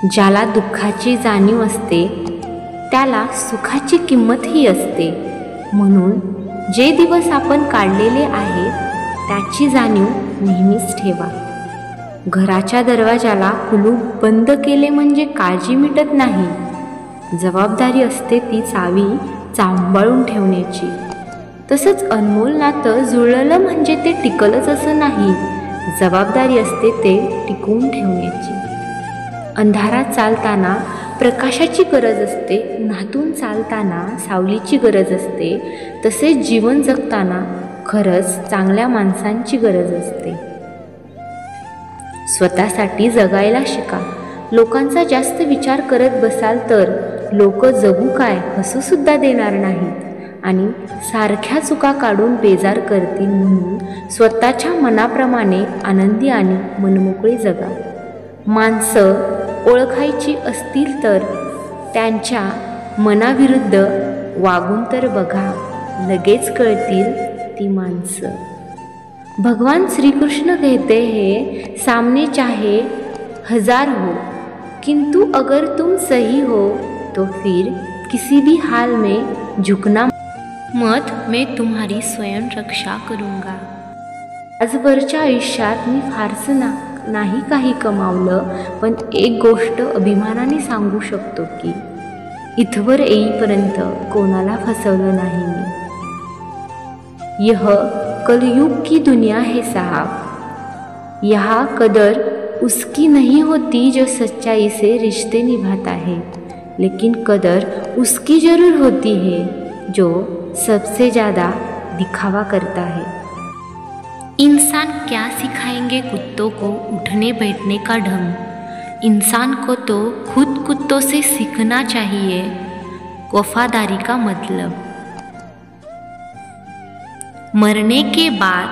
ज्याला दुःखाची जाणीव असते त्याला सुखाची किंमतही असते. म्हणून जे दिवस आपण काढलेले आहेत त्याची जाणीव नेहमीच ठेवा. घराच्या दरवाजाला कुलूप बंद केले म्हणजे काळजी मिटत नाही. जबाबदारी असते ती चावी सांभाळून ठेवण्याची. तसंच अनमोल नातं जुळलं म्हणजे ते टिकलंच असं नाही. जबाबदारी असते ते टिकवून ठेवण्याची. अंधारात चालताना प्रकाशाची गरज असते, उन्हातून चालताना सावलीची गरज असते. तसेच जीवन जगताना खरंच चांगल्या माणसांची गरज असते. स्वतःसाठी जगायला शिका. लोकांचा जास्त विचार करत बसाल तर लोक जगू काय हसूसुद्धा देणार नाहीत आणि सारख्या चुका काढून बेजार करतील. म्हणून स्वतःच्या मनाप्रमाणे आनंदी आणि मनमोकळी जगा. माणसं ओळखायची असतील तर त्यांच्या मनाविरुद्ध वागून तर बघा, लगेच कळतील ती माणसं. भगवान श्रीकृष्ण कहते हैं, सामने चाहे हजार हो किंतु अगर तुम सही हो तो फिर किसी भी हाल में झुकना मत, मैं तुम्हारी स्वयं रक्षा करूँगा. आजवरच्या आयुष्यात मी फारसं नाही काही कमावलं, पण एक गोष्ट अभिमानाने सांगू शकतो की इथवर येईपर्यंत कोणाला फसवलं नाही मी. यह कलयुग की दुनिया है साहब, यहाँ कदर उसकी नहीं होती जो सच्चाई से रिश्ते निभाता है, लेकिन कदर उसकी जरूर होती है जो सबसे ज़्यादा दिखावा करता है. इंसान क्या सिखाएंगे कुत्तों को उठने बैठने का ढंग, इंसान को तो खुद कुत्तों से सीखना चाहिए वफादारी का मतलब. मरने के बाद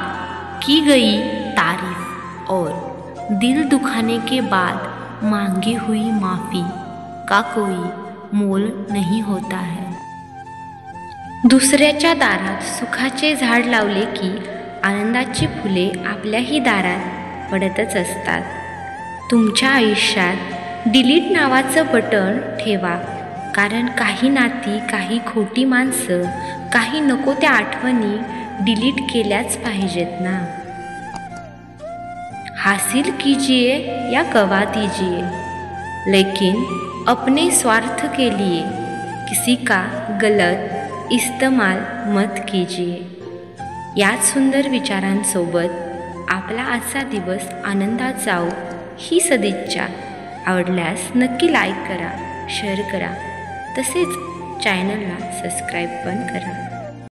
की गई तारीफ और दिल दुखाने के बाद मांगी हुई माफ़ी का कोई मोल नहीं होता है. दुसऱ्याच्या दारात सुखाचे झाड लावले की आनंदाची फुले आपल्याही दारात पडतच असतात. तुमच्या आयुष्यात डिलीट नावाचं बटन ठेवा, कारण काही नाती, काही खोटी माणसं, काही नको त्या आठवणी डिलीट केल्याच पाहिजेत ना. हासिल कीजिए या गवा दीजिए, लेकिन अपने स्वार्थ के लिए किसी का गलत इस्तेमाल मत कीजिए. याच सुंदर विचारांसोबत आपला आजचा दिवस आनंदात जाओ ही सदिच्छा. आवडल्यास नक्की लाईक करा, शेअर करा, तसेच चॅनलला सबस्क्राईब पण करा.